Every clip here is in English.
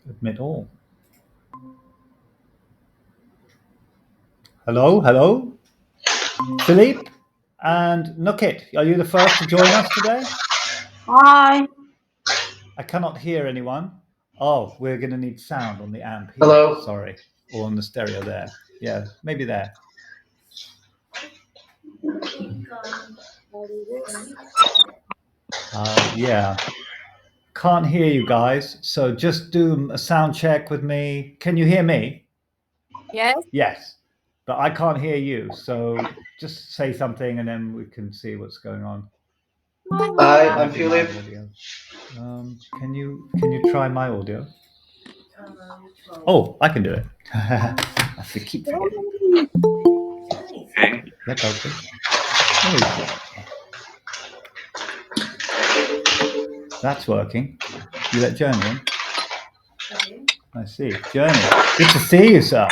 Admit all. Hello, hello. Philippe and Nukit, are you the first to join us today? Hi. I cannot hear anyone. Oh, we're going to need sound on the amp here. Hello. Sorry. Or on the stereo there. Yeah, maybe there. Yeah. Can't hear you guys. So just do a sound check with me. Can you hear me? Yes. Yes. But I can't hear you. So just say something and then we can see what's going on. Hi, I'm Maybe my Philip. audio. Can you try my audio? Oh, I can do it. I keep forgetting. Okay. Let go, please. There you go. That's working. You let Journey in? I see. Journey, good to see you, sir.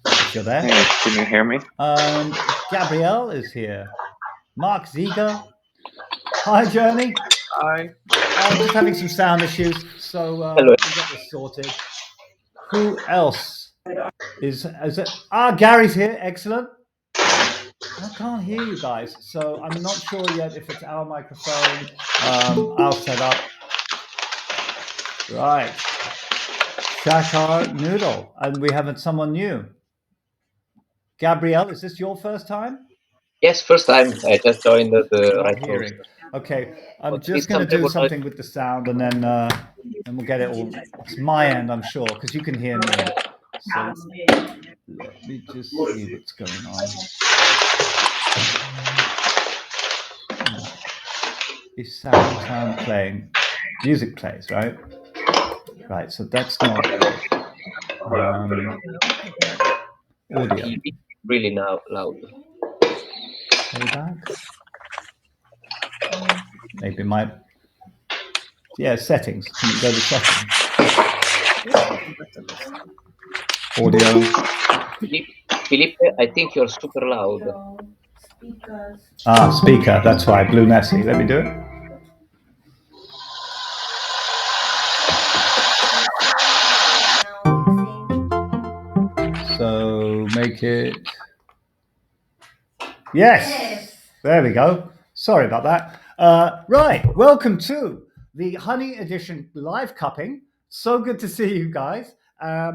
If you're there. Hey, can you hear me? And Gabrielle is here. Mark Ziega. Hi, Journey. Hi. Just having some sound issues, so Hello. we'll get this sorted. Who else is it? Gary's here. Excellent. I can't hear you guys, so I'm not sure yet if it's our microphone. I'll set up. Right. Shakar Noodle, and we have someone new. Gabrielle, is this your first time? Yes, first time. I just joined the Not right close. hearing. Okay, I'm But just it's going to do comfortable. something with the sound, and then we'll get it all. It's my end, I'm sure, because you can hear me. So let me just see what's going on. Is sound playing? Music plays, right? Right. So that's not audio. Really now loud. Playback. Maybe my settings. Can you go to settings? Audio. Felipe, I think you're super loud. Speaker. That's why. Blue Nessie. Let me do it. So make it. Yes. There we go. Sorry about that. Right. Welcome to the Honey Edition live cupping. So good to see you guys. I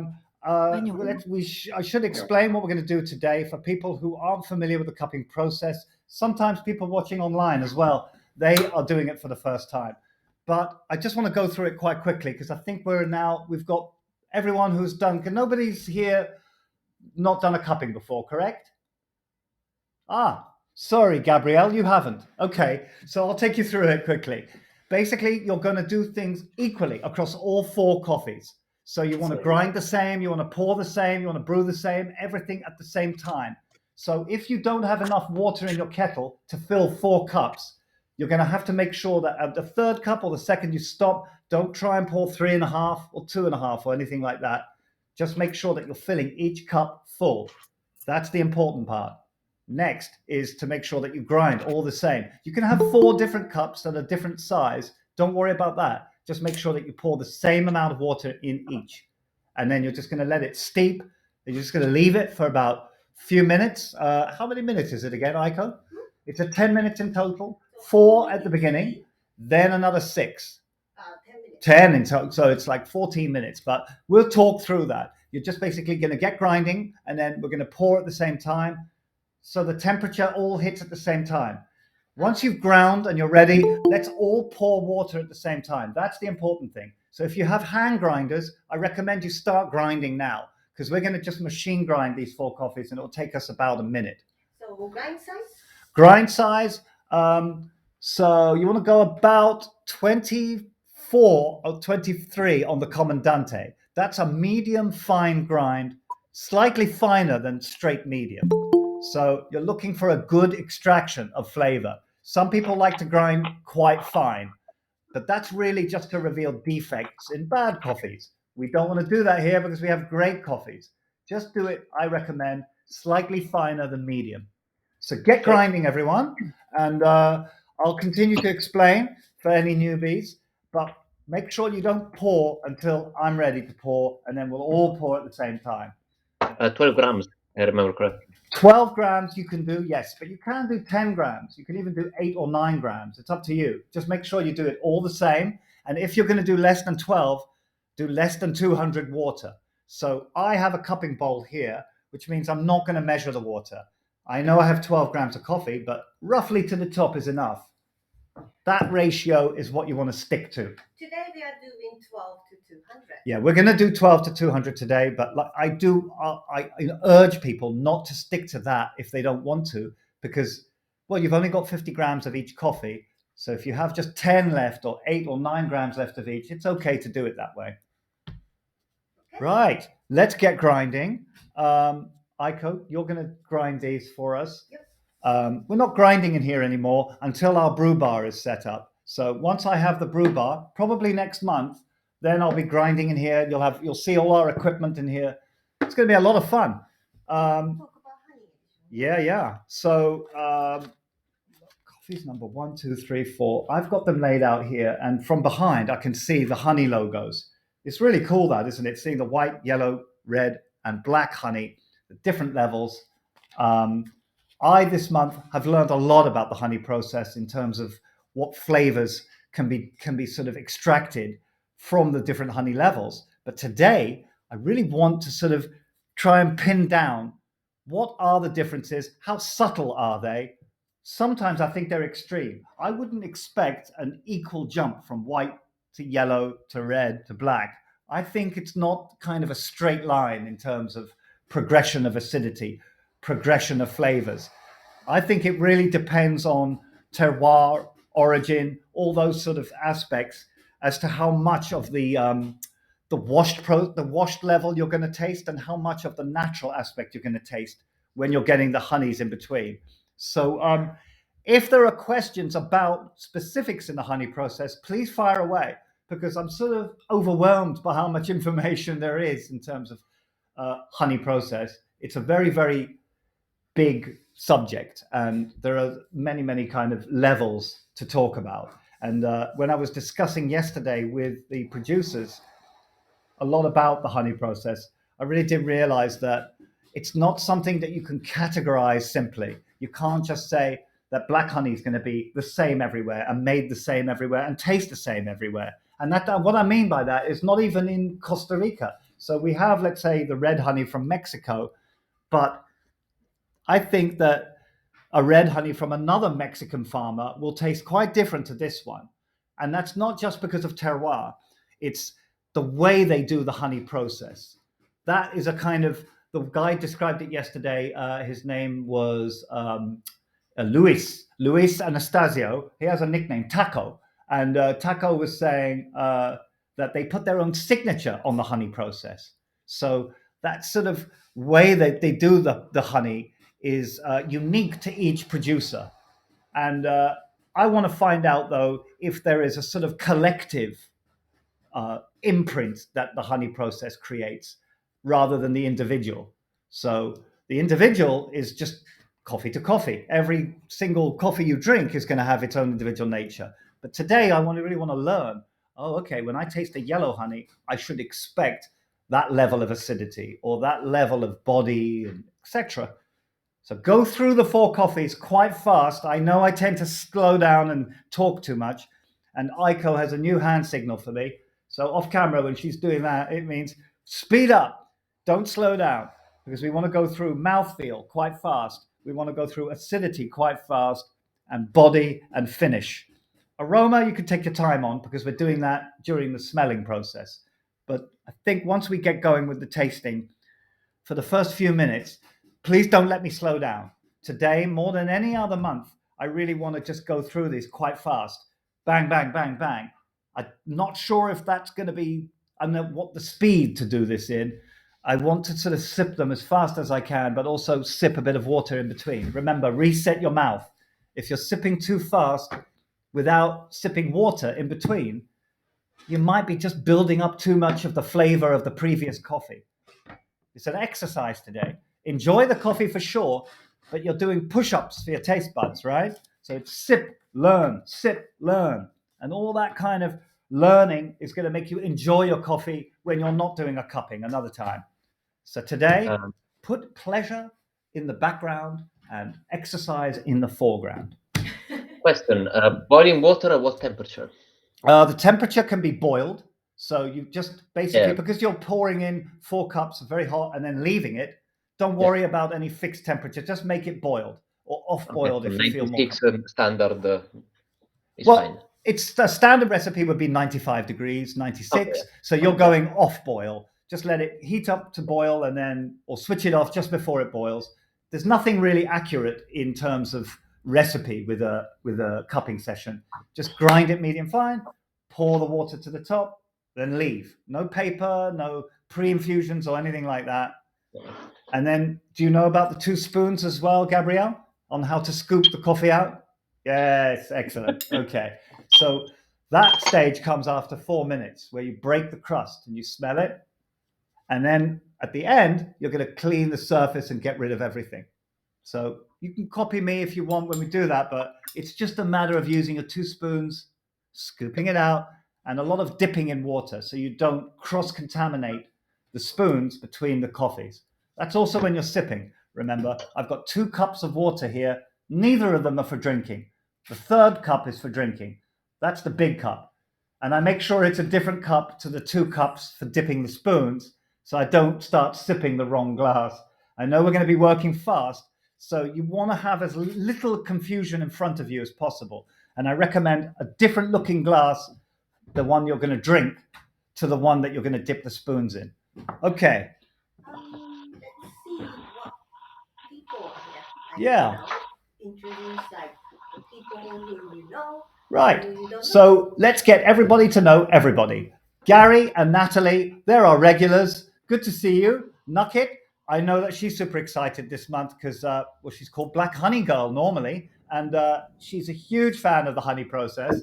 should explain what we're going to do today for people who aren't familiar with the cupping process. Sometimes people watching online as well, they are doing it for the first time. But I just want to go through it quite quickly because I think we've got everyone who's done. Nobody's here not done a cupping before, correct? Sorry, Gabrielle, you haven't. Okay, so I'll take you through it quickly. Basically, you're going to do things equally across all 4 coffees. So you want to grind the same, you want to pour the same, you want to brew the same, everything at the same time. So if you don't have enough water in your kettle to fill 4 cups, you're going to have to make sure that at the 3rd cup or the second you stop, don't try and pour 3.5 or 2.5 or anything like that. Just make sure that you're filling each cup full. That's the important part. Next is to make sure that you grind all the same. You can have 4 different cups that are different size. Don't worry about that. Just make sure that you pour the same amount of water in each. And then you're just going to let it steep. You're just going to leave it for about a few minutes. How many minutes is it again, Aiko? It's a 10 minutes in total. 4 at the beginning, then another 6. 10 in total, so it's like 14 minutes, but we'll talk through that. You're just basically going to get grinding, and then we're going to pour at the same time. So the temperature all hits at the same time. Once you've ground and you're ready, let's all pour water at the same time. That's the important thing. So if you have hand grinders, I recommend you start grinding now because we're going to just machine grind these 4 coffees and it'll take us about a minute. So grind size? Grind size. So you want to go about 24 or 23 on the Comandante. That's a medium fine grind, slightly finer than straight medium. So you're looking for a good extraction of flavor. Some people like to grind quite fine, but that's really just to reveal defects in bad coffees. We don't want to do that here because we have great coffees. Just do it, I recommend, slightly finer than medium. So get grinding, everyone, and I'll continue to explain for any newbies. But Make sure you don't pour until I'm ready to pour, and then we'll all pour at the same time. 12 grams, I remember correctly. 12 grams you can do, yes, but you can do 10 grams. You can even do 8 or 9 grams. It's up to you. Just make sure you do it all the same. And if you're going to do less than 12, do less than 200 water. So I have a cupping bowl here, which means I'm not going to measure the water. I know I have 12 grams of coffee, but roughly to the top is enough. That ratio is what you want to stick to. Today we are doing 12 to 200. Yeah, we're going to do 12 to 200 today, but like I urge people not to stick to that if they don't want to, because, well, you've only got 50 grams of each coffee. So if you have just 10 left or 8 or 9 grams left of each, it's okay to do it that way. Okay. Right, let's get grinding. Aiko, you're going to grind these for us. Yep. We're not grinding in here anymore until our brew bar is set up. So once I have the brew bar, probably next month, then I'll be grinding in here. You'll see all our equipment in here. It's going to be a lot of fun. Talk about honey. Yeah. So coffee's number 1, 2, 3, 4. I've got them laid out here, and from behind I can see the honey logos. It's really cool, that, isn't it? Seeing the white, yellow, red, and black honey, the different levels. I this month have learned a lot about the honey process in terms of what flavors can be sort of extracted from the different honey levels. But today, I really want to sort of try and pin down what are the differences, how subtle are they? Sometimes I think they're extreme. I wouldn't expect an equal jump from white to yellow to red to black. I think it's not kind of a straight line in terms of progression of acidity, progression of flavors. I think it really depends on terroir, origin, all those sort of aspects as to how much of the washed level you're going to taste and how much of the natural aspect you're going to taste when you're getting the honeys in between. So if there are questions about specifics in the honey process, please fire away, because I'm sort of overwhelmed by how much information there is in terms of honey process. It's a very, very big subject, and there are many, many kind of levels to talk about. And when I was discussing yesterday with the producers a lot about the honey process, I really did realize that it's not something that you can categorize simply. You can't just say that black honey is going to be the same everywhere and made the same everywhere and taste the same everywhere. And that what I mean by that is not even in Costa Rica. So we have, let's say, the red honey from Mexico, but I think that a red honey from another Mexican farmer will taste quite different to this one. And that's not just because of terroir. It's the way they do the honey process. That is a kind of, the guy described it yesterday. His name was Luis Anastasio. He has a nickname, Taco. And Taco was saying that they put their own signature on the honey process. So that sort of way that they do the honey is unique to each producer. And I want to find out, though, if there is a sort of collective imprint that the honey process creates rather than the individual. So the individual is just coffee to coffee. Every single coffee you drink is going to have its own individual nature. But today I really want to learn, okay, when I taste a yellow honey, I should expect that level of acidity or that level of body, etc. So go through the 4 coffees quite fast. I know I tend to slow down and talk too much. And Aiko has a new hand signal for me. So off camera, when she's doing that, it means speed up, don't slow down, because we want to go through mouthfeel quite fast. We want to go through acidity quite fast, and body and finish. Aroma, you can take your time on, because we're doing that during the smelling process. But I think once we get going with the tasting, for the first few minutes, please don't let me slow down. Today, more than any other month, I really want to just go through these quite fast. Bang, bang, bang, bang. I'm not sure if that's going to be, I don't know what the speed to do this in. I want to sort of sip them as fast as I can, but also sip a bit of water in between. Remember, reset your mouth. If you're sipping too fast without sipping water in between, you might be just building up too much of the flavor of the previous coffee. It's an exercise today. Enjoy the coffee for sure, but you're doing push-ups for your taste buds, right? So it's sip, learn, and all that kind of learning is going to make you enjoy your coffee when you're not doing a cupping another time. So today, put pleasure in the background and exercise in the foreground. Question: boiling water at what temperature? The temperature can be boiled. So you just basically, Yeah. because you're pouring in 4 cups of very hot and then leaving it, don't worry about any fixed temperature. Just make it boiled or off-boiled if you feel more 96 standard is well, fine. it's the standard recipe would be 95 degrees, 96. Okay. So you're going off boil. Just let it heat up to boil and then, or switch it off just before it boils. There's nothing really accurate in terms of recipe with a cupping session. Just grind it medium fine, pour the water to the top, then leave. No paper, no pre-infusions or anything like that. And then, do you know about the 2 spoons as well, Gabrielle, on how to scoop the coffee out? Yes, excellent. Okay. So that stage comes after 4 minutes where you break the crust and you smell it. And then at the end, you're going to clean the surface and get rid of everything. So you can copy me if you want when we do that, but it's just a matter of using your 2 spoons, scooping it out, and a lot of dipping in water so you don't cross-contaminate the spoons between the coffees. That's also when you're sipping. Remember, I've got 2 cups of water here. Neither of them are for drinking. The 3rd cup is for drinking. That's the big cup. And I make sure it's a different cup to the 2 cups for dipping the spoons so I don't start sipping the wrong glass. I know we're going to be working fast, so you want to have as little confusion in front of you as possible. And I recommend a different looking glass, the one you're going to drink, to the one that you're going to dip the spoons in. Okay. Let's see what people here. Yeah. Introduce like the people who you know. Right. Who you don't know. So let's get everybody to know everybody. Gary and Natalie, they're our regulars. Good to see you. Nugget, I know that she's super excited this month because, well, she's called Black Honey Girl normally, and she's a huge fan of the honey process.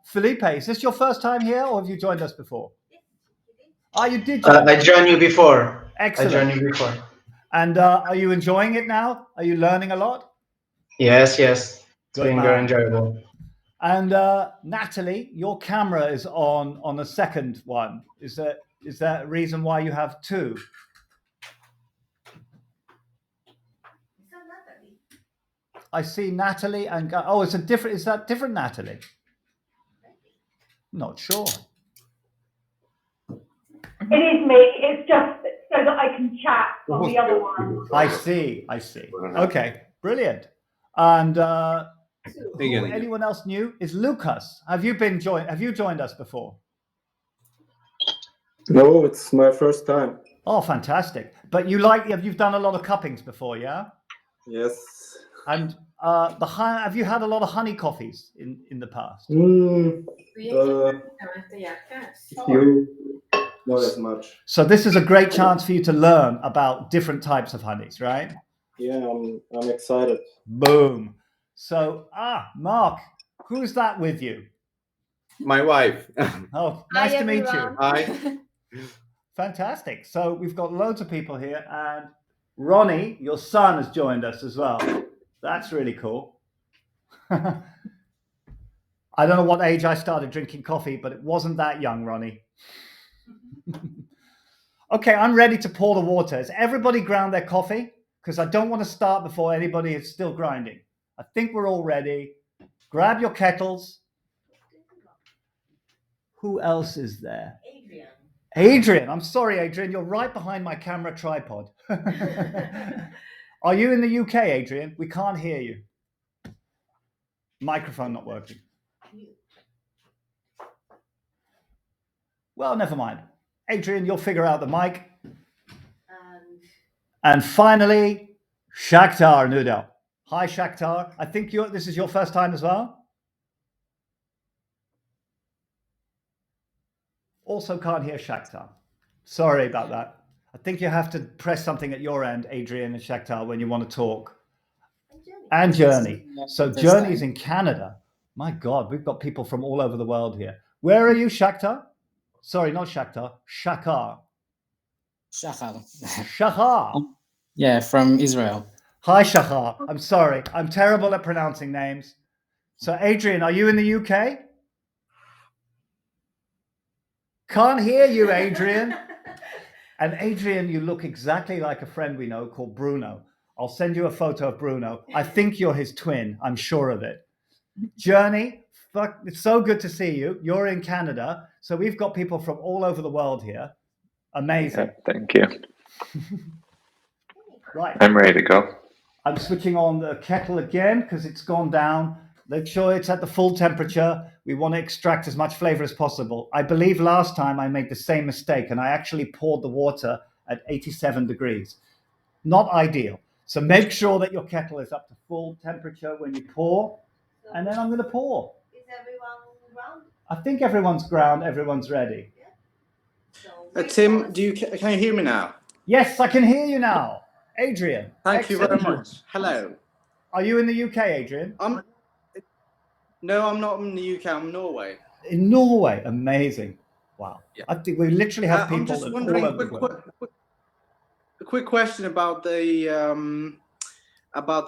Felipe, is this your first time here, or have you joined us before? Oh, you did join. I joined you before. Excellent. I joined you before. And are you enjoying it now? Are you learning a lot? Yes. It's Good been man. very enjoyable. And Natalie, your camera is on the second one. Is that a reason why you have 2? It's not Natalie. I see Natalie and oh, it's a different. Is that different Natalie? Not sure. It is me. It's just so that I can chat on the other one. I see. Okay, brilliant. And anyone else new? Is Lucas? Have you joined us before? No, it's my first time. Oh, fantastic! But you've done a lot of cuppings before, yeah? Yes. And have you had a lot of honey coffees in the past? Few, not as much. So this is a great chance for you to learn about different types of honeys, right? Yeah, I'm excited. Boom. So, Mark, who's that with you? My wife. Oh, nice to meet you. Hi. Fantastic. So we've got loads of people here, and Ronnie, your son, has joined us as well. That's really cool. I don't know what age I started drinking coffee, but it wasn't that young, Ronnie. Okay, I'm ready to pour the water. Has everybody ground their coffee? Because I don't want to start before anybody is still grinding. I think we're all ready. Grab your kettles. Who else is there? Adrian. I'm sorry, Adrian. You're right behind my camera tripod. Are you in the UK, Adrian? We can't hear you. Microphone not working. Well, never mind. Adrian, you'll figure out the mic. And finally, Shakhtar Nudel. Hi, Shakhtar. I think this is your first time as well. Also can't hear Shakhtar. Sorry about that. I think you have to press something at your end, Adrian and Shakhtar, when you want to talk. And Journey. So Journey's in Canada. My God, we've got people from all over the world here. Where are you, Shakhtar? Sorry, not Shakhtar. Shakar. Shahar. Yeah, from Israel. Hi, Shahar. I'm sorry. I'm terrible at pronouncing names. So, Adrian, are you in the UK? Can't hear you, Adrian. And Adrian, you look exactly like a friend we know called Bruno. I'll send you a photo of Bruno. I think you're his twin. I'm sure of it. Journey, it's so good to see you. You're in Canada. So we've got people from all over the world here. Amazing. Yeah, thank you. Right. I'm ready to go. I'm switching on the kettle again because it's gone down. Make sure it's at the full temperature. We want to extract as much flavor as possible. I believe last time I made the same mistake and I actually poured the water at 87 degrees. Not ideal. So make sure that your kettle is up to full temperature when you pour. And then I'm going to pour. Is everyone ground? I think everyone's ground. Everyone's ready. So Tim, can you hear me now? Yes, I can hear you now. Adrian. Thank you very excellent. much. Hello. Are you in the UK, Adrian? No, I'm not in the UK. I'm in Norway. In Norway. Amazing. Wow. Yeah. I think we literally have people I'm just all wondering, over the globe. a quick question about the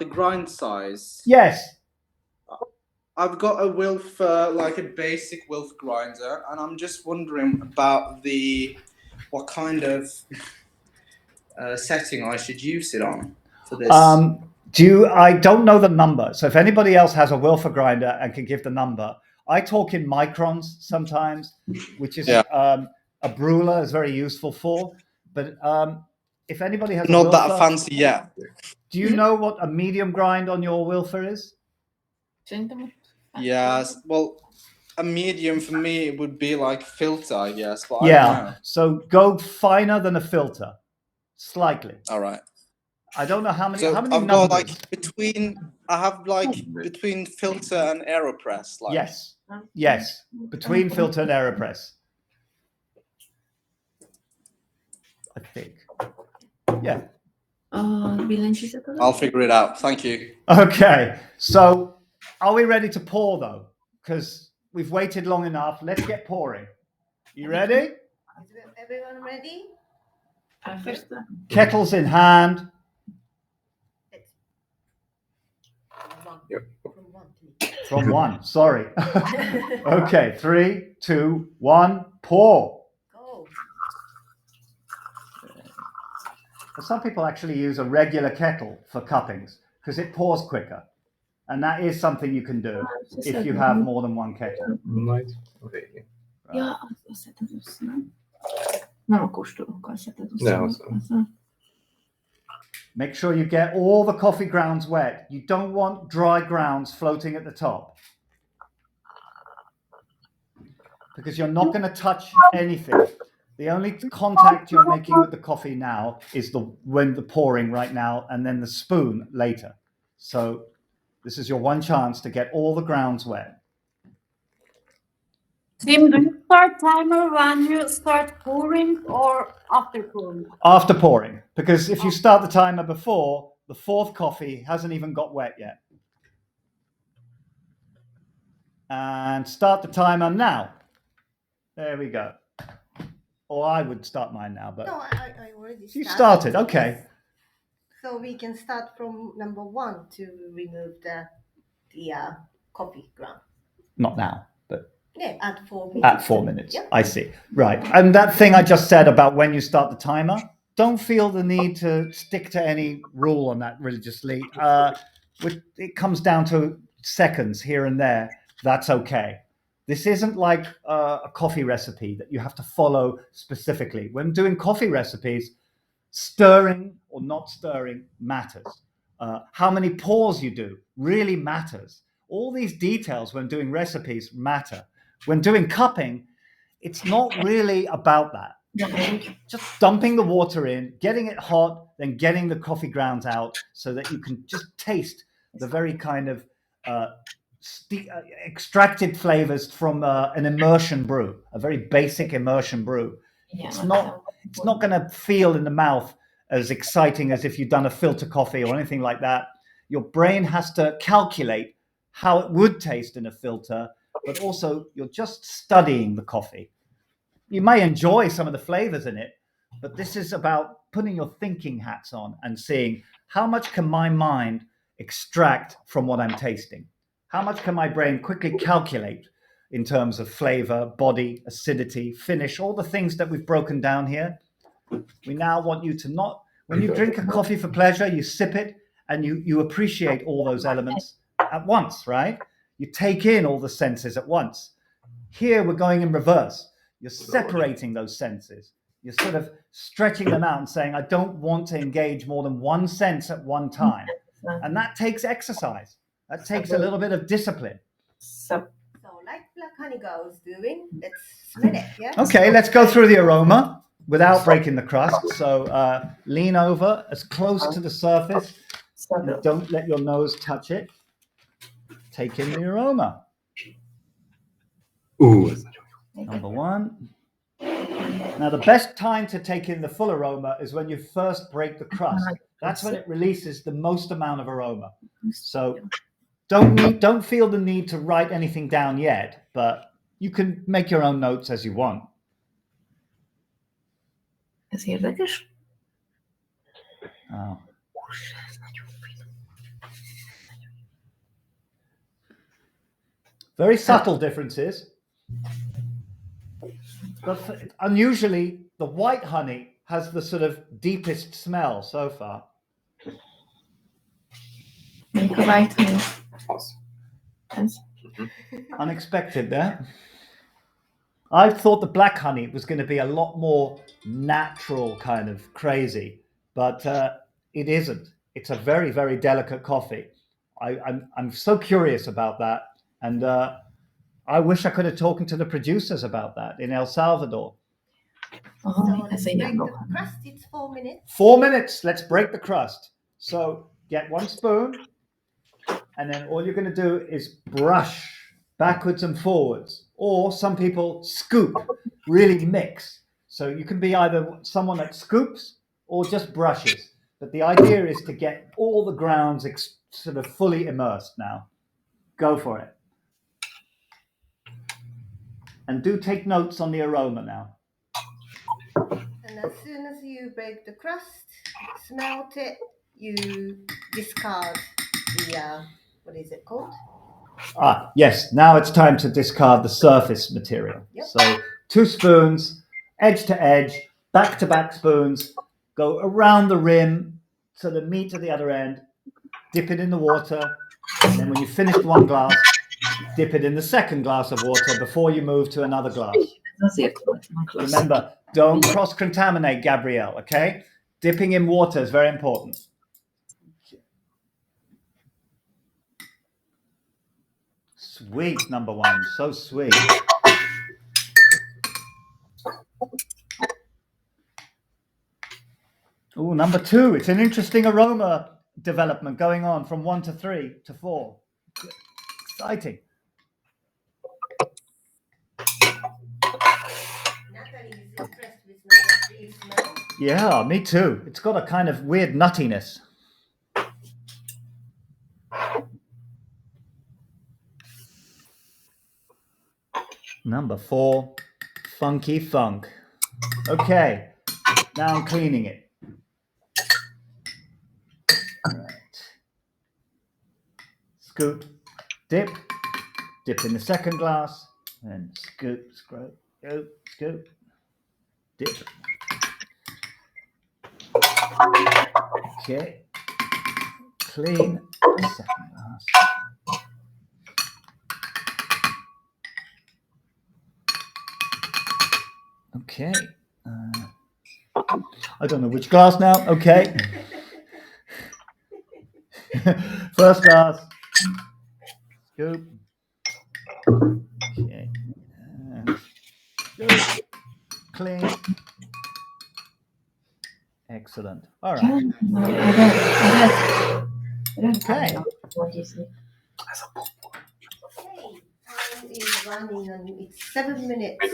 grind size. Yes. I've got a Wilf, like a basic Wilf grinder, and I'm just wondering about what kind of setting I should use it on for this. I don't know the number. So if anybody else has a Wilfer grinder and can give the number, I talk in microns sometimes, which is a brewer is very useful for. But if anybody has not a Wilfer, that fancy yet. Do you know what a medium grind on your Wilfer is? Yes. Well, a medium for me would be like filter, I guess. But I don't know. So go finer than a filter, slightly. All right. I don't know how many. So how many I've numbers? got like between filter and AeroPress. Like. Yes, between filter and AeroPress. I think. Yeah. I'll figure it out. Thank you. Okay. So are we ready to pour though? Because we've waited long enough. Let's get pouring. You ready? is everyone ready? Kettles in hand. From one, sorry. Okay, 3, 2, 1, pour. Go. Some people actually use a regular kettle for cuppings because it pours quicker. And that is something you can do if you have more than one kettle. Right. Make sure you get all the coffee grounds wet. You don't want dry grounds floating at the top, because you're not going to touch anything. The only contact you're making with the coffee now is when the pouring right now, and then the spoon later. So this is your one chance to get all the grounds wet. Tim, do you start timer when you start pouring or after pouring? After pouring, because if you start the timer before, the fourth coffee hasn't even got wet yet. And start the timer now. There we go. Or I would start mine now, but No, I already started. you started, okay. So we can start from number 1 to remove the coffee ground. Not now, but Yeah, at 4 minutes. at 4 minutes. Yep. I see. Right. And that thing I just said about when you start the timer, don't feel the need to stick to any rule on that religiously. It comes down to seconds here and there. That's okay. This isn't like a coffee recipe that you have to follow specifically. When doing coffee recipes, stirring or not stirring matters. How many pours you do really matters. All these details when doing recipes matter. When doing cupping, it's not really about that. Just dumping the water in, getting it hot, then getting the coffee grounds out so that you can just taste the very kind of extracted flavors from an immersion brew, a very basic immersion brew. It's not going to feel in the mouth as exciting as if you've done a filter coffee or anything like that. Your brain has to calculate how it would taste in a filter, but also you're just studying the coffee. You may enjoy some of the flavors in it, but this is about putting your thinking hats on and seeing how much can my mind extract from what I'm tasting? How much can my brain quickly calculate? in terms of flavor, body, acidity, finish, all the things that we've broken down here. We now want you to not, when you drink a coffee for pleasure, you sip it and you appreciate all those elements at once, right? You take in all the senses at once. Here we're going in reverse. You're separating those senses. You're sort of stretching them out and saying, I don't want to engage more than one sense at one time. And that takes exercise. That takes a little bit of discipline. So like Black Honey Girl's doing, let's smell it, yeah? Okay, let's go through the aroma without breaking the crust. So lean over as close to the surface. And don't let your nose touch it. Take in the aroma. Ooh. Number one. Now, the best time to take in the full aroma is when you first break the crust. That's when it releases the most amount of aroma. So don't feel the need to write anything down yet, but you can make your own notes as you want. Ez érdekes. Oh. Very subtle differences. But unusually, the white honey has the sort of deepest smell so far. Melyik a white honey? Ez. Unexpected there. I thought the black honey was going to be a lot more natural, kind of crazy, but it isn't. It's a very, very delicate coffee. I'm so curious about that, and I wish I could have talked to the producers about that in El Salvador. Aha, So let's ez egy break ilyen the crust, it's 4 minutes. 4 minutes, let's break the crust. So get one spoon, and then all you're going to do is brush backwards and forwards, or some people scoop, really mix. So you can be either someone that scoops or just brushes. But the idea is to get all the grounds sort of fully immersed now. Go for it. And do take notes on the aroma now. And as soon as you break the crust, smelt it, you discard the, what is it called? Ah, yes, now it's time to discard the surface material. Yep. So 2 spoons, edge to edge, back to back spoons, go around the rim so the meat at the other end, dip it in the water, and then when you've finished one glass, dip it in the second glass of water before you move to another glass. Ez azért volt van klassz. Remember, don't cross-contaminate, Gabrielle, okay? Dipping in water is very important. Sweet, number one, so sweet. Oh, number 2, it's an interesting aroma development going on from 1 to 3 to 4. Exciting. Natalie is impressed with Natalie's smell. Yeah, me too. It's got a kind of weird nuttiness. Number 4, funky funk. Okay, now I'm cleaning it. All right. Scoop, dip in the second glass, and scoop, scrape, go, scoop, dip. Okay, clean second glass. Okay, I don't know which glass now. Okay, first glass, scoop. Okay, and scoop. Clean. Excellent. All right. Okay. Okay, time is running and it's 7 minutes.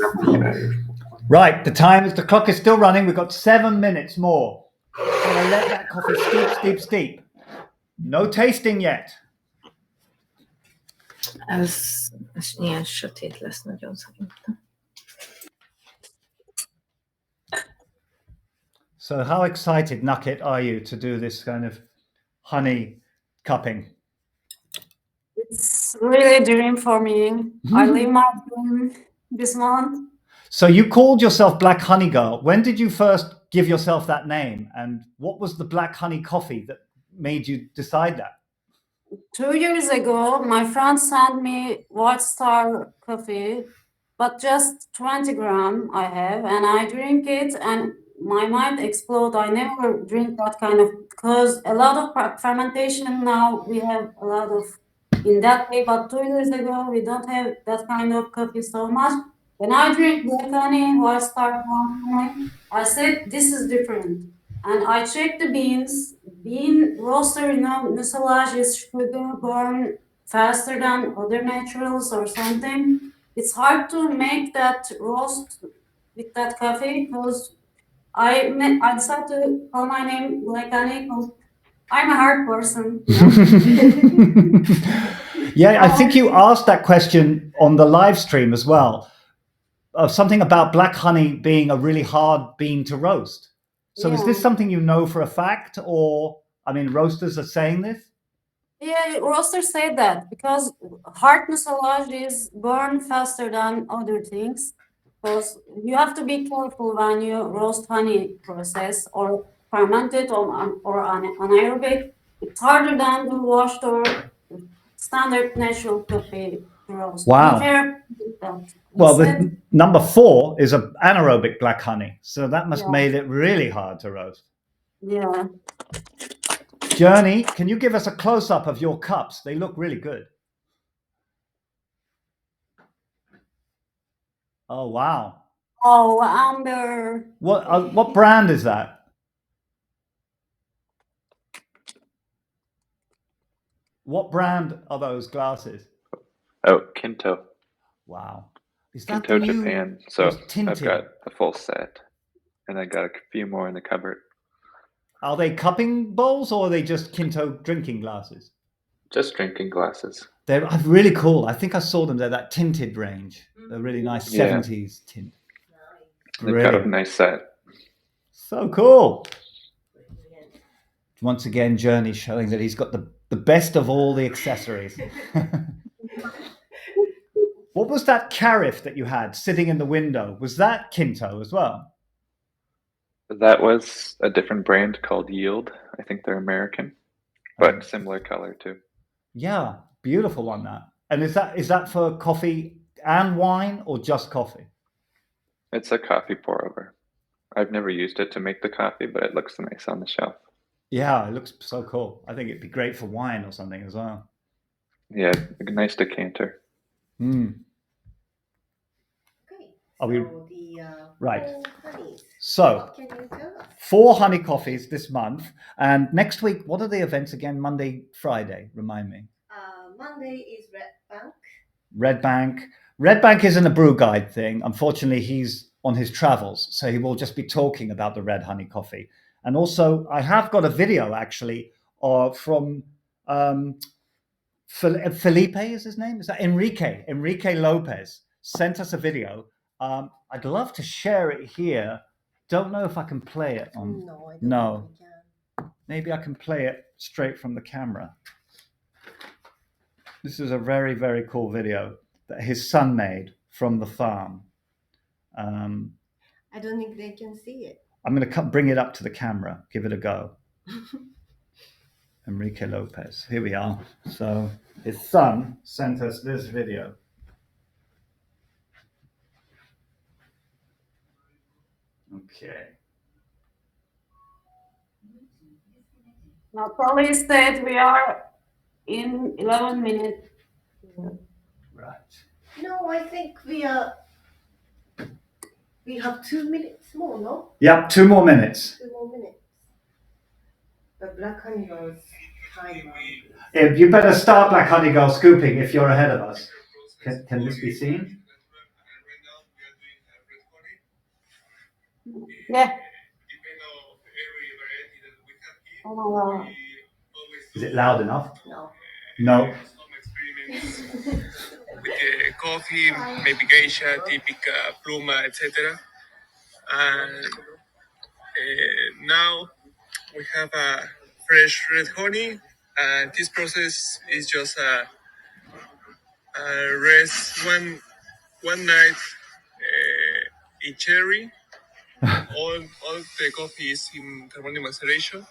Right, the clock is still running. We've got 7 minutes more. So I let that coffee steep. No tasting yet. Ez ilyen sötét lesz nagyon szerintem. So how excited, Nugget, are you to do this kind of honey cupping? It's really a dream for me. I live my dream this month. So you called yourself Black Honey Girl. When did you first give yourself that name? And what was the black honey coffee that made you decide that? 2 years ago, my friend sent me White Star coffee, but just 20 gram I have, and I drink it, and my mind explode. I never drink that kind of, because a lot of fermentation now we have a lot of in that way, but 2 years ago we don't have that kind of coffee so much. When I drink black honey, White Star, I said this is different, and I checked the beans. Bean roaster, mucilage is sugar burn faster than other naturals or something. It's hard to make that roast with that coffee because I decided to call my name Black Honey because I'm a hard person. Yeah, I think you asked that question on the live stream as well. Something about black honey being a really hard bean to roast. So is this something you know for a fact, or I mean, roasters are saying this? Yeah, roasters say that because hard mucilage is burned faster than other things. Because you have to be careful when you roast honey process or ferment it or anaerobic. It's harder than the washed or standard natural coffee roast. Wow. Be careful with that. Well, the number 4 is an anaerobic black honey, so that must made it really hard to roast. Yeah. Journey, can you give us a close-up of your cups? They look really good. Oh, wow. Oh, amber. What brand is that? What brand are those glasses? Oh, Kinto. Wow. Is that Kinto, the new, Japan. So tinted? I've got a full set, and I got a few more in the cupboard. Are they cupping bowls or are they just Kinto drinking glasses? Just drinking glasses. They're really cool. I think I saw them. They're that tinted range. They're really nice 70s tint. They've got a nice set. So cool. Once again, Journey showing that he's got the best of all the accessories. What was that carafe that you had sitting in the window? Was that Kinto as well? That was a different brand called Yield. I think they're American, but similar color too. Yeah, beautiful one, that. And is that for coffee and wine or just coffee? It's a coffee pour over. I've never used it to make the coffee, but it looks nice on the shelf. Yeah, it looks so cool. I think it'd be great for wine or something as well. Yeah, a nice decanter. Are we right? Honeys. So What can you tell us? 4 honey coffees this month, and next week, what are the events again? Monday, Friday. Remind me. Monday is Red Bank. Red Bank. Red Bank isn't a brew guide thing. Unfortunately, he's on his travels, so he will just be talking about the red honey coffee. And also, I have got a video actually from Felipe is his name. Is that Enrique? Enrique Lopez sent us a video. I'd love to share it here. Don't know if I can play it on. No, I don't No. think we can. Maybe I can play it straight from the camera. This is a very, very cool video that his son made from the farm. I don't think they can see it. I'm going to bring it up to the camera. Give it a go. Enrique Lopez. Here we are. So his son sent us this video. Okay. Now, police said we are in 11 minutes. Right. No, I think we have 2 minutes more, no? Yep, 2 more minutes. 2 more minutes. The Black Honey Girl's timer. You better start Black Honey Girl scooping if you're ahead of us. Can this be seen? Yeah. Oh my God. Is it loud enough? No. No. With the coffee, maybe geisha, típica, pluma, etc. And now we have a fresh red honey, and this process is just rest one night in cherry. all the coffee is in carbonic maceration.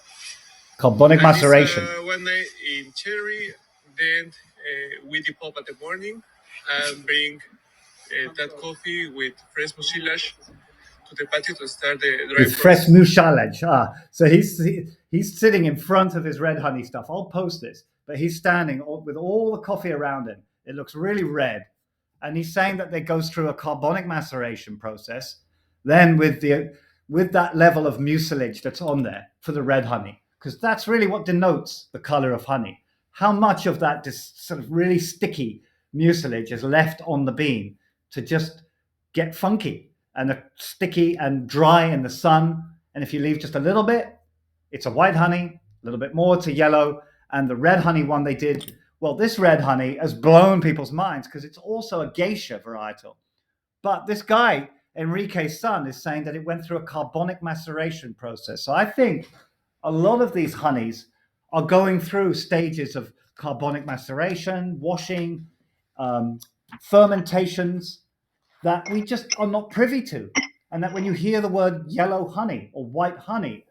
Carbonic maceration. One night in cherry, then we depop at the morning and bring that coffee with fresh mucilage to the patio to start the dry With fresh mucilage. So he's sitting in front of his red honey stuff. I'll post this, but he's standing with all the coffee around him. It looks really red, and he's saying that it goes through a carbonic maceration process. Then with that level of mucilage that's on there for the red honey, because that's really what denotes the color of honey. How much of that sort of really sticky mucilage is left on the bean to just get funky and sticky and dry in the sun. And if you leave just a little bit, it's a white honey, a little bit more to yellow. And the red honey one they did, well, this red honey has blown people's minds because it's also a geisha varietal. But this guy, Enrique's son, is saying that it went through a carbonic maceration process. So I think a lot of these honeys are going through stages of carbonic maceration, washing, fermentations that we just are not privy to. And that when you hear the word yellow honey or white honey,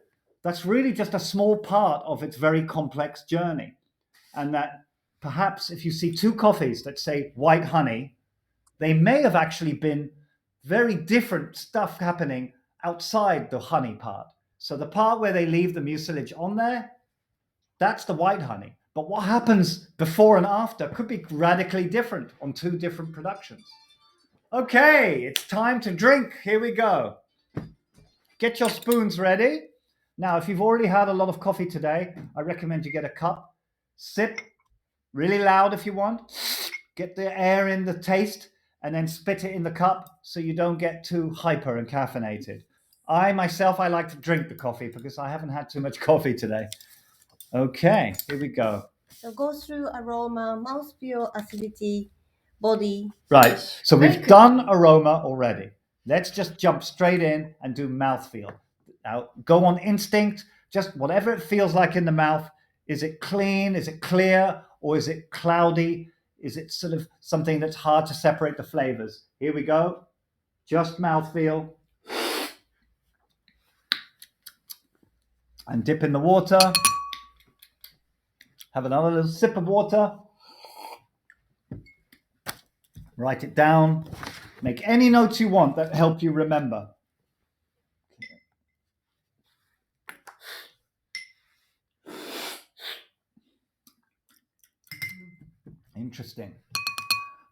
that's really just a small part of its very complex journey. And that perhaps if you see two coffees that say white honey, they may have actually been very different stuff happening outside the honey part. So the part where they leave the mucilage on there, that's the white honey. But what happens before and after could be radically different on two different productions. Okay, it's time to drink. Here we go. Get your spoons ready. Now, if you've already had a lot of coffee today, I recommend you get a cup, sip really loud if you want, get the air in the taste, and then spit it in the cup so you don't get too hyper and caffeinated. I like to drink the coffee because I haven't had too much coffee today. Okay, here we go. So go through aroma, mouthfeel, acidity, body. Right, so we've done aroma already. Let's just jump straight in and do mouthfeel. Now, go on instinct, just whatever it feels like in the mouth. Is it clean? Is it clear? Or is it cloudy? Is it sort of something that's hard to separate the flavors? Here we go. Just mouthfeel. And dip in the water. Have another little sip of water. Write it down. Make any notes you want that help you remember. Interesting.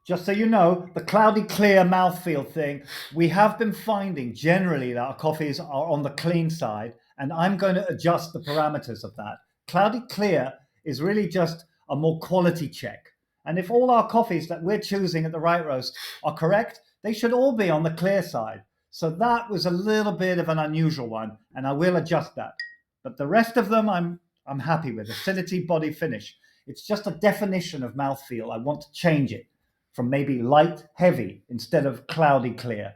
Just so you know, the cloudy clear mouthfeel thing, we have been finding generally that our coffees are on the clean side, and I'm going to adjust the parameters of that. Cloudy clear is really just a more quality check. And if all our coffees that we're choosing at the Right Roast are correct, they should all be on the clear side. So that was a little bit of an unusual one, and I will adjust that. But the rest of them, I'm happy with. Acidity, body, finish. It's just a definition of mouthfeel. I want to change it from maybe light, heavy, instead of cloudy, clear.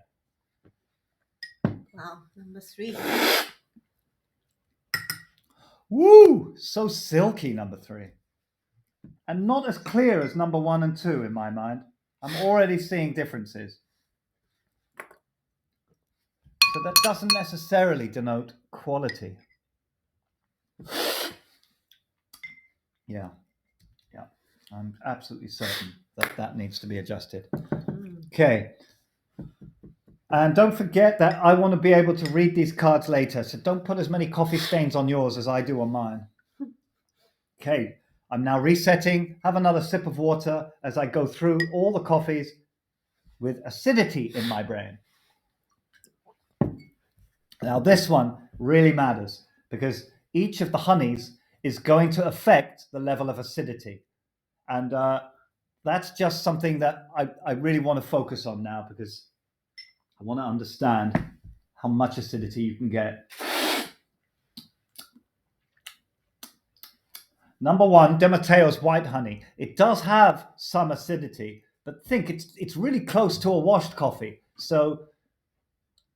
Wow, number 3. Woo! So silky, number 3. And not as clear as number 1 and 2 in my mind. I'm already seeing differences. So that doesn't necessarily denote quality. Yeah. I'm absolutely certain that that needs to be adjusted. Okay. And don't forget that I want to be able to read these cards later. So don't put as many coffee stains on yours as I do on mine. Okay. I'm now resetting. Have another sip of water as I go through all the coffees with acidity in my brain. Now this one really matters because each of the honeys is going to affect the level of acidity. And that's just something that I really want to focus on now because I want to understand how much acidity you can get. Number 1, De Matteo's white honey. It does have some acidity, but think it's really close to a washed coffee. So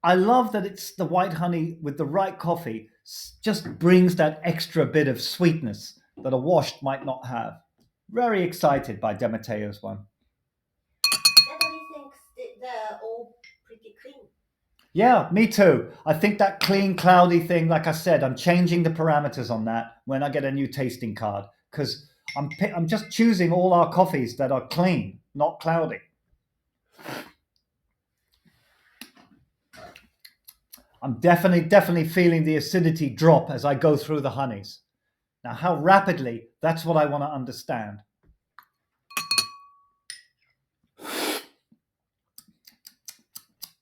I love that it's the white honey with the right coffee just brings that extra bit of sweetness that a washed might not have. Very excited by De Matteo's one. Yeah, me too. I think that clean, cloudy thing, like I said, I'm changing the parameters on that when I get a new tasting card because I'm just choosing all our coffees that are clean, not cloudy. I'm definitely feeling the acidity drop as I go through the honeys. Now, how rapidly, that's what I want to understand.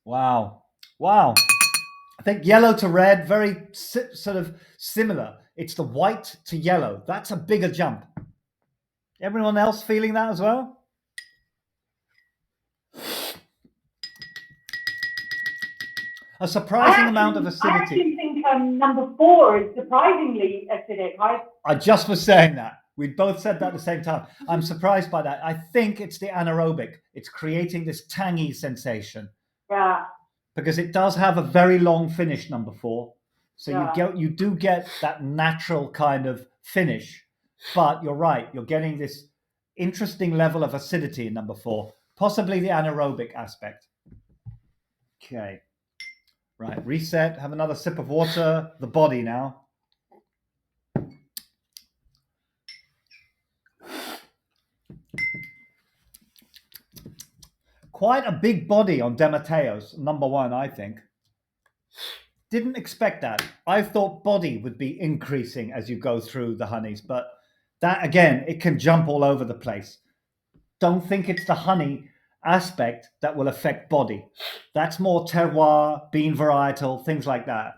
Wow. Wow. I think yellow to red, very sort of similar. It's the white to yellow. That's a bigger jump. Everyone else feeling that as well? A surprising amount of I acidity. actually think number 4 is surprisingly acidic. I just was saying that. We both said that at the same time. I'm surprised by that. I think it's the anaerobic. It's creating this tangy sensation. Yeah. Because it does have a very long finish, number 4. So Yeah. you do get that natural kind of finish. But you're right. You're getting this interesting level of acidity in number 4. Possibly the anaerobic aspect. Okay. Right, reset, have another sip of water, the body now. Quite a big body on DeMatteo's, number 1, I think. Didn't expect that. I thought body would be increasing as you go through the honeys, but that, again, it can jump all over the place. Don't think it's the honey aspect that will affect body. That's more terroir, bean varietal, things like that.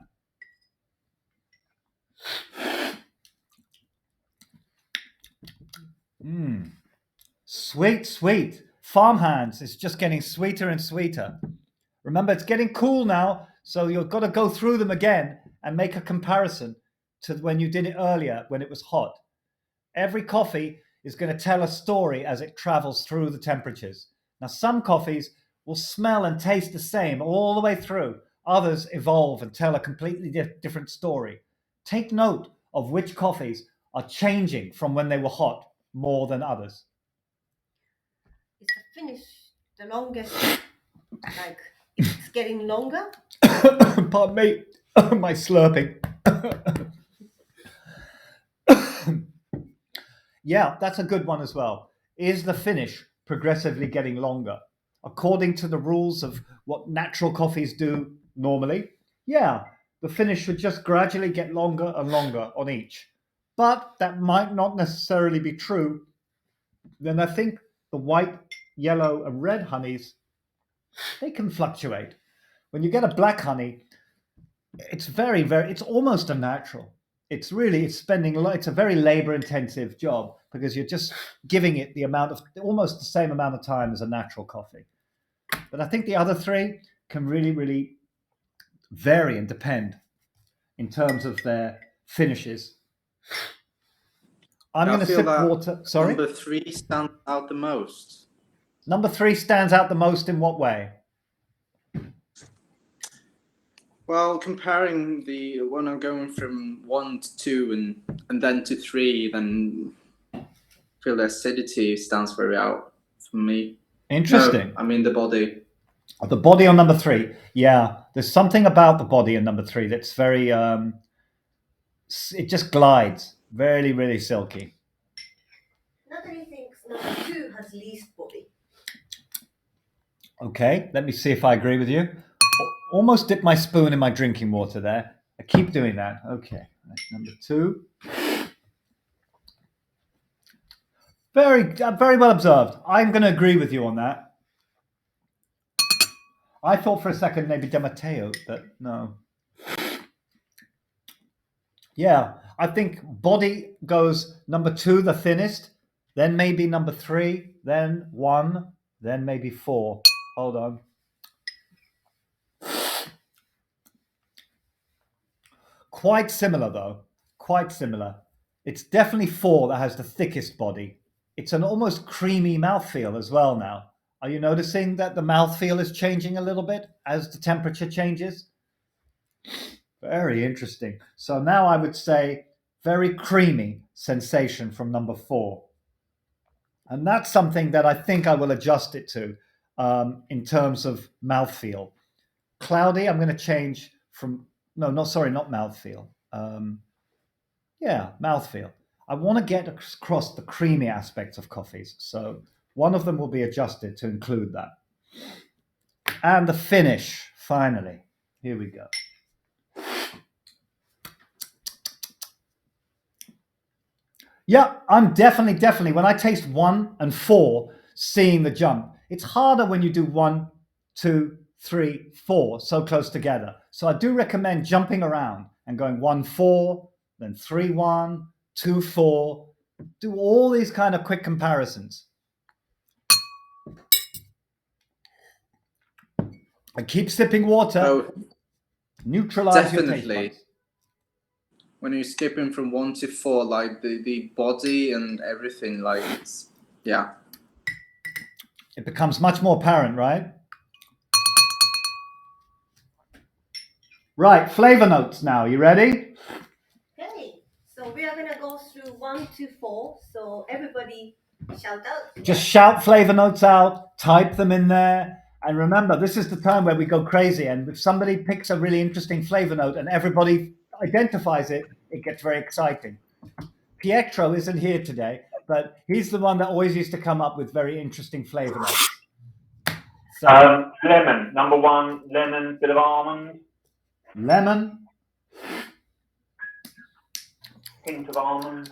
Sweet, sweet. Farmhands is just getting sweeter and sweeter. Remember, it's getting cool now, so you've got to go through them again and make a comparison to when you did it earlier when it was hot. Every coffee is going to tell a story as it travels through the temperatures. Now, some coffees will smell and taste the same all the way through. Others evolve and tell a completely different story. Take note of which coffees are changing from when they were hot more than others. Is the finish the longest? Like, it's getting longer? Pardon me, my slurping. Yeah, that's a good one as well. Is the finish progressively getting longer? According to the rules of what natural coffees do normally, yeah, the finish should just gradually get longer and longer on each. But that might not necessarily be true. Then I think the white, yellow, and red honeys, they can fluctuate. When you get a black honey, it's it's almost unnatural. It's a very labor intensive job because you're just giving it almost the same amount of time as a natural coffee. But I think the other 3 can really vary and depend in terms of their finishes. I'm going to sip water. Sorry? Number 3 stands out the most. Number 3 stands out the most in what way? Well, comparing when I'm going from 1 to 2 and then to 3, then I feel the acidity stands very out for me. Interesting. No, I mean the body. The body on number 3. Yeah, there's something about the body in number 3 that's very, it just glides. Very, really silky. Natalie thinks number 2 has least body. Okay, let me see if I agree with you. Almost dipped my spoon in my drinking water there. I keep doing that. Okay, that's number 2. Very well observed. I'm going to agree with you on that. I thought for a second maybe DeMatteo, but no. Yeah, I think body goes number 2, the thinnest, then maybe number 3, then 1, then maybe 4. Hold on. Quite similar though, quite similar. It's definitely 4 that has the thickest body. It's an almost creamy mouthfeel as well now. Are you noticing that the mouthfeel is changing a little bit as the temperature changes? Very interesting. So now I would say very creamy sensation from number 4. And that's something that I think I will adjust it to in terms of mouthfeel. cloudy, I'm going to change from, not mouthfeel. Yeah, mouthfeel. I want to get across the creamy aspects of coffees. So one of them will be adjusted to include that. And the finish, finally. Here we go. Yeah, I'm definitely, when I taste 1 and 4, seeing the jump. It's harder when you do 1, 2, 3, 4, so close together. So I do recommend jumping around and going 1, 4, then 3, 1, 2, 4. Do all these kind of quick comparisons. And keep sipping water. Oh, Neutralize your taste definitely. buds. When you're skipping from 1 to 4, like the body and everything, like it's, yeah. It becomes much more apparent, right? Right, flavor notes now. You ready? Okay, so we are gonna go through 1 to 4. So everybody shout out. Just shout flavor notes out, type them in there. And remember, this is the time where we go crazy. And if somebody picks a really interesting flavor note and everybody identifies it, it gets very exciting. Pietro isn't here today, but he's the one that always used to come up with very interesting flavor notes. So, lemon, number 1, lemon, bit of almond. Lemon. Hint of almond.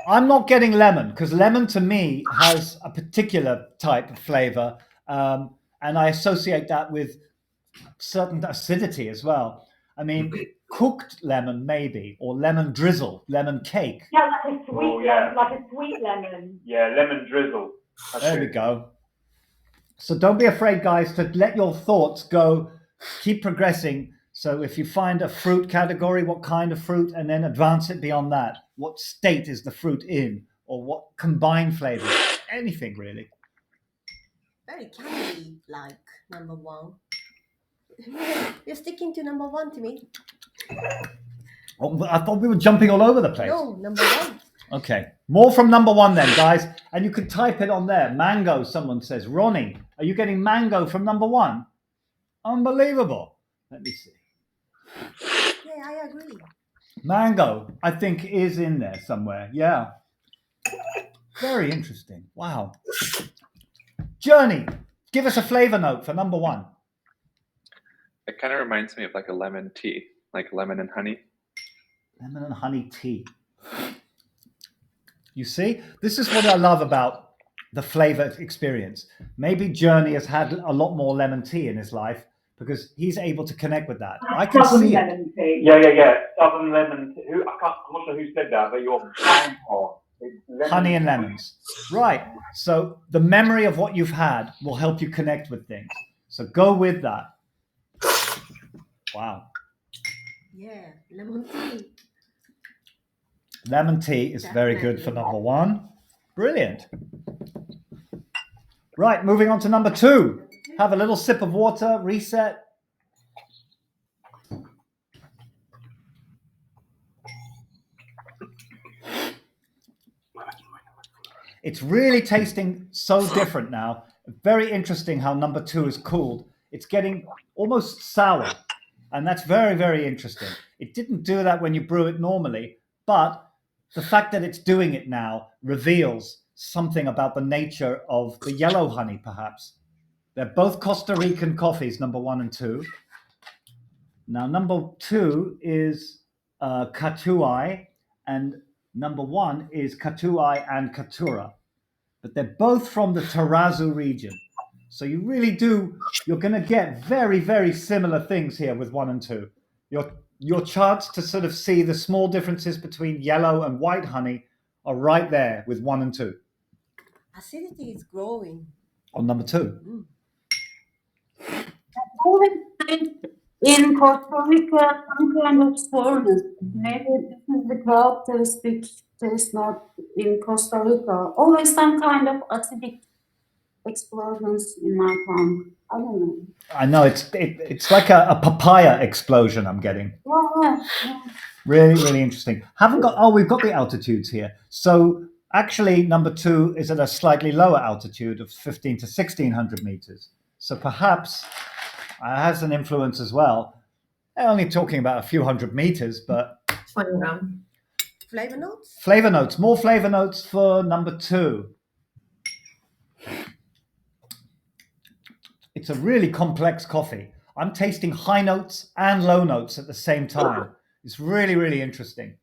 I'm not getting lemon because lemon to me has a particular type of flavor. And I associate that with certain acidity as well. I mean, cooked lemon maybe, or lemon drizzle, lemon cake. Yeah, like a sweet lemon, like a sweet lemon. Yeah, lemon drizzle. There we go. So don't be afraid, guys, to let your thoughts go. Keep progressing. So if you find a fruit category, what kind of fruit, and then advance it beyond that. What state is the fruit in, or what combined flavors? Anything really. Very candy like number 1. You're sticking to number 1 to me. Oh, I thought we were jumping all over the place. No, number 1. Okay, more from number 1 then, guys. And you could type it on there. Mango, someone says. Ronnie, are you getting mango from number 1? Unbelievable. Let me see. Yeah, I agree. Mango, I think, is in there somewhere. Yeah. Very interesting. Wow. Journey, give us a flavor note for number 1. It kind of reminds me of like a lemon tea, like lemon and honey. Lemon and honey tea. You see, this is what I love about the flavor experience. Maybe Journey has had a lot more lemon tea in his life because he's able to connect with that. I can see it. Tea. Yeah. Southern lemon tea. I'm not sure who said that, but you're bang on. Honey and lemons. Right. So the memory of what you've had will help you connect with things. So go with that. Wow. Yeah, lemon tea. Lemon tea is very good for number 1. Brilliant. Right, moving on to number 2. Have a little sip of water, reset. It's really tasting so different now. Very interesting how number 2 is cooled. It's getting almost sour. And that's very, very interesting. It didn't do that when you brew it normally, but the fact that it's doing it now reveals something about the nature of the yellow honey, perhaps. They're both Costa Rican coffees, number 1 and 2. Now, number 2 is Catuai, and number 1 is Catuai and Catura. But they're both from the Tarazu region. So you really you're going to get very, very similar things here with 1 and 2. Your chance to sort of see the small differences between yellow and white honey are right there with 1 and 2. Acidity is growing. On number 2. In Costa Rica, some kind of sourness. Maybe this is the characteristic taste not in Costa Rica. Always some kind of acidic explosions in my tongue. I don't know. I know it's like a papaya explosion I'm getting. Yeah. Really, really interesting. We've got the altitudes here. So actually number 2 is at a slightly lower altitude of 15 to 1600 meters. So perhaps has an influence as well. They're only talking about a few hundred meters, but 20 gram. Flavor notes? flavor notes, more flavor notes for number 2. It's a really complex coffee. I'm tasting high notes and low notes at the same time. It's really, really interesting.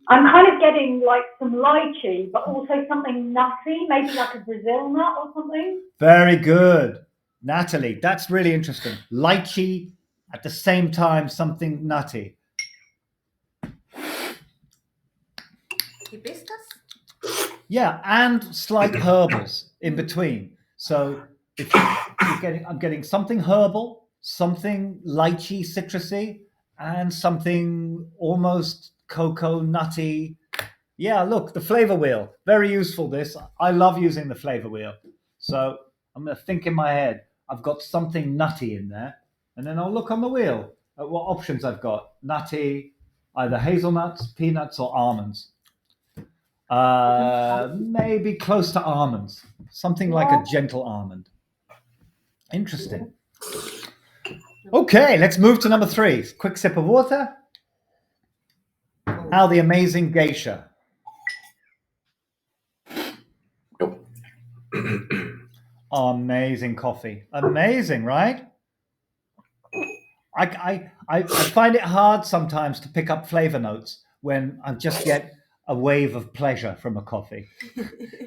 I'm kind of getting like some lychee, but also something nutty, maybe like a Brazil nut or something. Very good. Natalie, that's really interesting. Lychee, at the same time, something nutty. Hibiscus? Yeah, and slight herbals in between. So if you're getting, I'm getting something herbal, something lychee, citrusy, and something almost cocoa nutty. Yeah, look, the flavor wheel. Very useful, this. I love using the flavor wheel. So I'm going to think in my head, I've got something nutty in there. And then I'll look on the wheel at what options I've got. Nutty, either hazelnuts, peanuts, or almonds. Maybe close to almonds. Something like a gentle almond. Interesting. Okay, let's move to number 3. Quick sip of water. Now the amazing geisha. Amazing coffee. Amazing, right? I find it hard sometimes to pick up flavor notes when I just get a wave of pleasure from a coffee.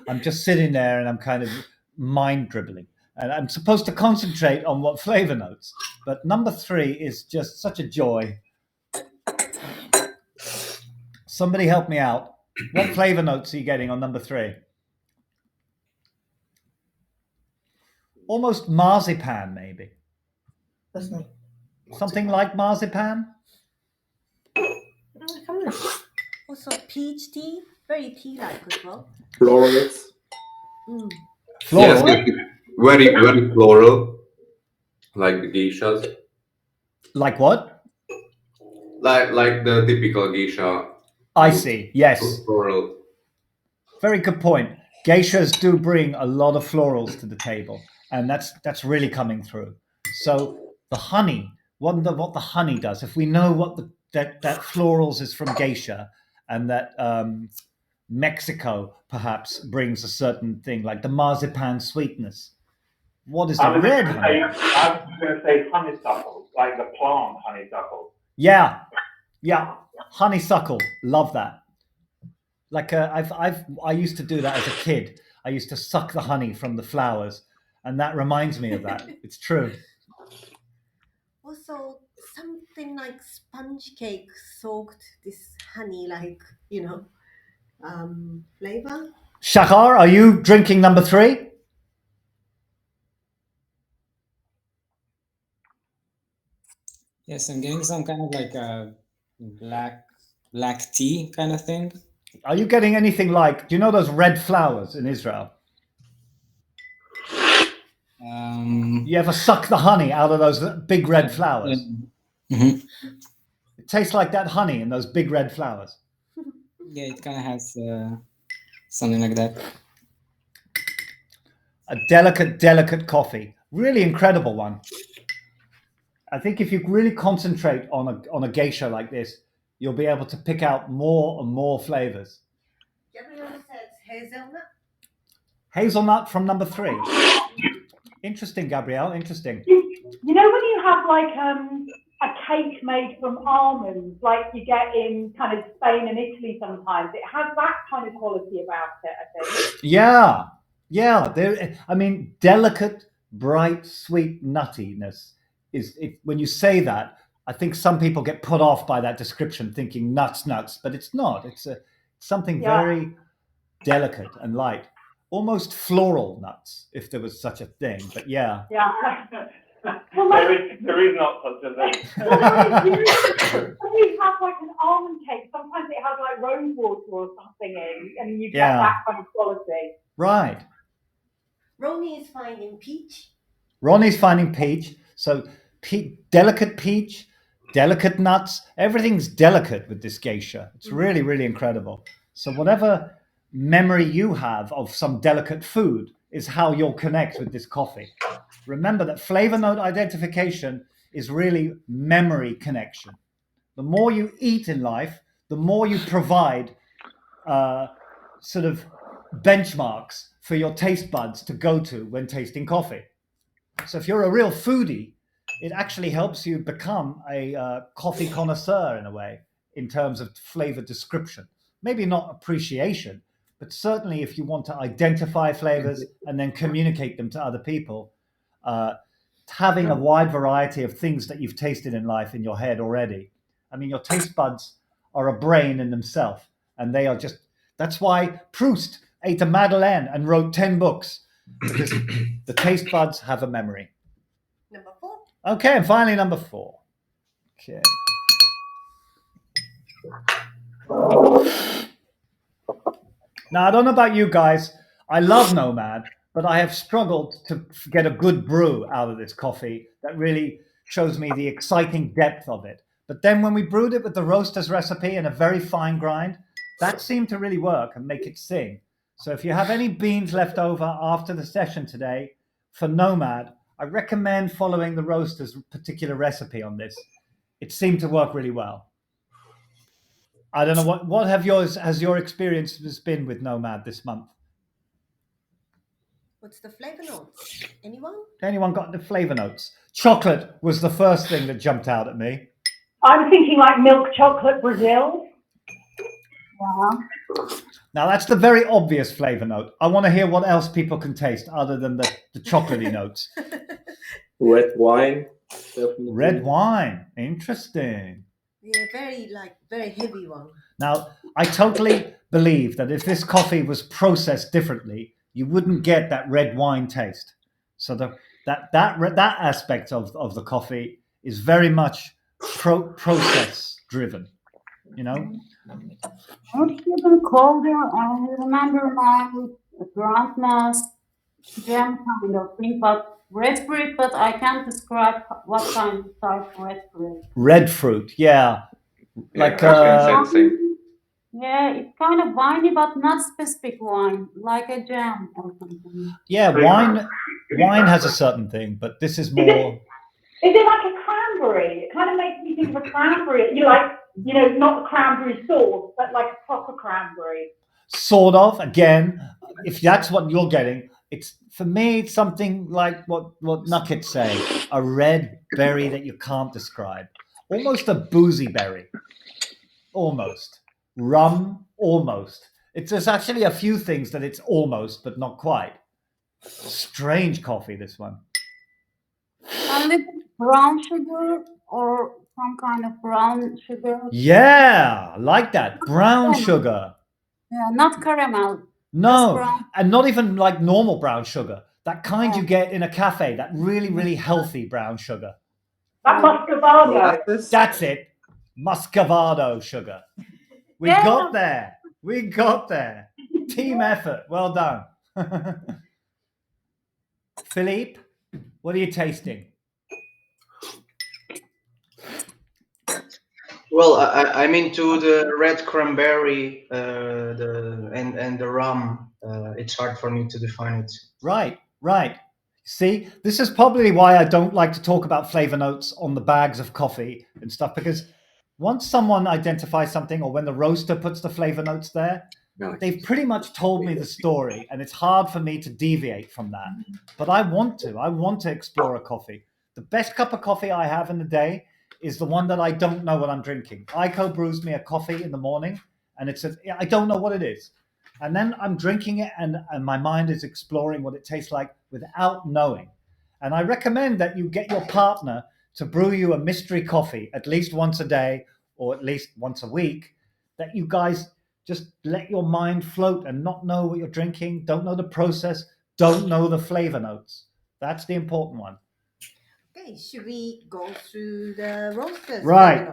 I'm just sitting there and I'm kind of mind dribbling. And I'm supposed to concentrate on what flavor notes. But number 3 is just such a joy. Somebody help me out. What flavor notes are you getting on number 3? Almost marzipan, maybe. That's me. Something like marzipan? Also peach tea, very tea-like as well. Florals. Floral? Yes, very, very floral, like the geishas. Like what? Like the typical geisha. I see, yes. Floral. Very good point. Geishas do bring a lot of florals to the table, and that's really coming through. So the honey, wonder what the honey does. If we know what that florals is from geisha, and that Mexico perhaps brings a certain thing like the marzipan sweetness. What is the red honey? I was going to say honeysuckle, like the plant honeysuckle. Yeah, honeysuckle. Love that. Like I used to do that as a kid. I used to suck the honey from the flowers, and that reminds me of that. It's true. Also, something like sponge cake soaked this honey, like flavor. Shahar, are you drinking number 3? Yes, I'm getting some kind of like a black tea kind of thing. Are you getting anything like? Do you know those red flowers in Israel? You ever suck the honey out of those big red flowers? Mm-hmm. It tastes like that honey in those big red flowers. Yeah, it kind of has something like that. A delicate coffee. Really incredible one. I think if you really concentrate on a geisha like this, you'll be able to pick out more and more flavors. Gabrielle says hazelnut. Hazelnut from number 3. Interesting, Gabrielle. Interesting. You know when you have like a cake made from almonds, like you get in kind of Spain and Italy sometimes, it has that kind of quality about it, I think. Yeah. I mean, delicate, bright, sweet nuttiness is. When you say that, I think some people get put off by that description, thinking nuts, but it's not. It's something very delicate and light. Almost floral nuts, if there was such a thing. But yeah. Yeah. There is not such a thing. When you have like an almond cake, sometimes it has like rose water or something in, and you get that kind of quality. Right. Ronnie is finding peach. Ronnie's finding peach. So delicate peach, delicate nuts. Everything's delicate with this geisha. It's really, really incredible. So whatever memory you have of some delicate food is how you'll connect with this coffee. Remember that flavor note identification is really memory connection. The more you eat in life, the more you provide sort of benchmarks for your taste buds to go to when tasting coffee. So if you're a real foodie, it actually helps you become a coffee connoisseur in a way, in terms of flavor description. Maybe not appreciation, but certainly if you want to identify flavors and then communicate them to other people, having a wide variety of things that you've tasted in life in your head already. I mean, your taste buds are a brain in themselves, and they are just, that's why Proust ate a Madeleine and wrote 10 books, because the taste buds have a memory. Number 4. Okay, and finally number 4. Okay. Now, I don't know about you guys. I love Nomad, but I have struggled to get a good brew out of this coffee that really shows me the exciting depth of it. But then when we brewed it with the roaster's recipe and a very fine grind, that seemed to really work and make it sing. So if you have any beans left over after the session today for Nomad, I recommend following the roaster's particular recipe on this. It seemed to work really well. I don't know what has your experience been with Nomad this month? What's the flavor notes? Anyone? Anyone got the flavor notes? Chocolate was the first thing that jumped out at me. I'm thinking like milk chocolate Brazil. Now that's the very obvious flavor note. I want to hear what else people can taste other than the chocolatey notes. Red wine. Definitely. Red wine. Interesting. Yeah, very heavy one. Now, I totally believe that if this coffee was processed differently, you wouldn't get that red wine taste. So that aspect of the coffee is very much process driven, you know? It's even colder. I remember my grandma's jam kind of thing, but red fruit, but I can't describe what kind of type red fruit. Red fruit, yeah. Like I was gonna say the same. Yeah, it's kind of winey, but not specific wine, like a jam or something. Yeah, wine has a certain thing, but this is more. Is it like a cranberry? It kind of makes me think of a cranberry. You like, you know, not cranberry sauce, but like a proper cranberry. Sort of. Again, if that's what you're getting, it's for me. It's something like what Nugget say, a red berry that you can't describe, almost a boozy berry, almost rum, almost. There's actually a few things that it's almost, but not quite. Strange coffee, this one. A little brown sugar or some kind of brown sugar. Yeah, I like that. Brown sugar. Yeah, not caramel. No, and not even like normal brown sugar. That kind you get in a cafe, that really, really healthy brown sugar. That muscovado. That's it. Muscovado sugar. We got there. We got there. Team effort. Well done. Philippe, what are you tasting? Well, I'm into the red cranberry, and the rum. It's hard for me to define it. Right. See, this is probably why I don't like to talk about flavor notes on the bags of coffee and stuff, because once someone identifies something, or when the roaster puts the flavor notes there, they've pretty much told me the story, and it's hard for me to deviate from that. But I want to explore a coffee. The best cup of coffee I have in the day is the one that I don't know what I'm drinking. Aiko brews me a coffee in the morning, and I don't know what it is. And then I'm drinking it, and my mind is exploring what it tastes like without knowing. And I recommend that you get your partner to brew you a mystery coffee at least once a day, or at least once a week, that you guys just let your mind float and not know what you're drinking, don't know the process, don't know the flavor notes. That's the important one. Okay, should we go through the roasters? Right.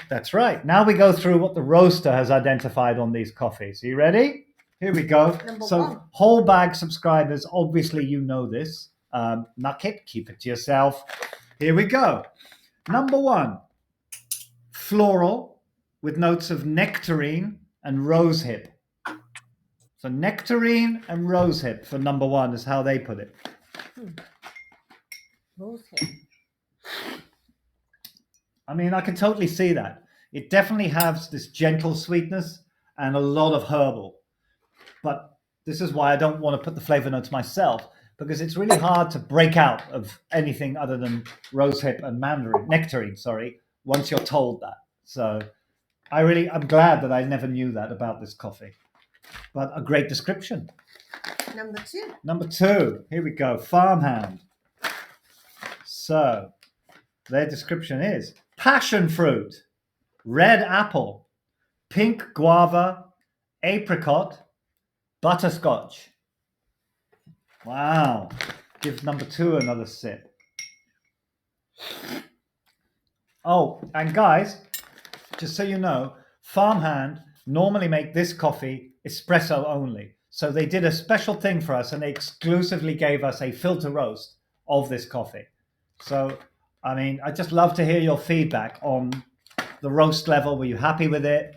That's right. Now we go through what the roaster has identified on these coffees. Are you ready? Here we go. Number So, 1. whole bag subscribers, obviously you know this. Nugget, keep it to yourself. Here we go. Number 1, floral with notes of nectarine and rosehip. So nectarine and rosehip for number 1 is how they put it. Rosehip. I mean, I can totally see that. It definitely has this gentle sweetness and a lot of herbal. But this is why I don't want to put the flavor notes myself, because it's really hard to break out of anything other than rosehip and nectarine, once you're told that. So I'm glad that I never knew that about this coffee. But a great description. Number 2. Number 2, here we go, Farmhand. So their description is passion fruit, red apple, pink guava, apricot, butterscotch. Wow. Give number 2 another sip. Oh, and guys, just so you know, Farmhand normally make this coffee espresso only. So they did a special thing for us and they exclusively gave us a filter roast of this coffee. So, I mean, I'd just love to hear your feedback on the roast level. Were you happy with it?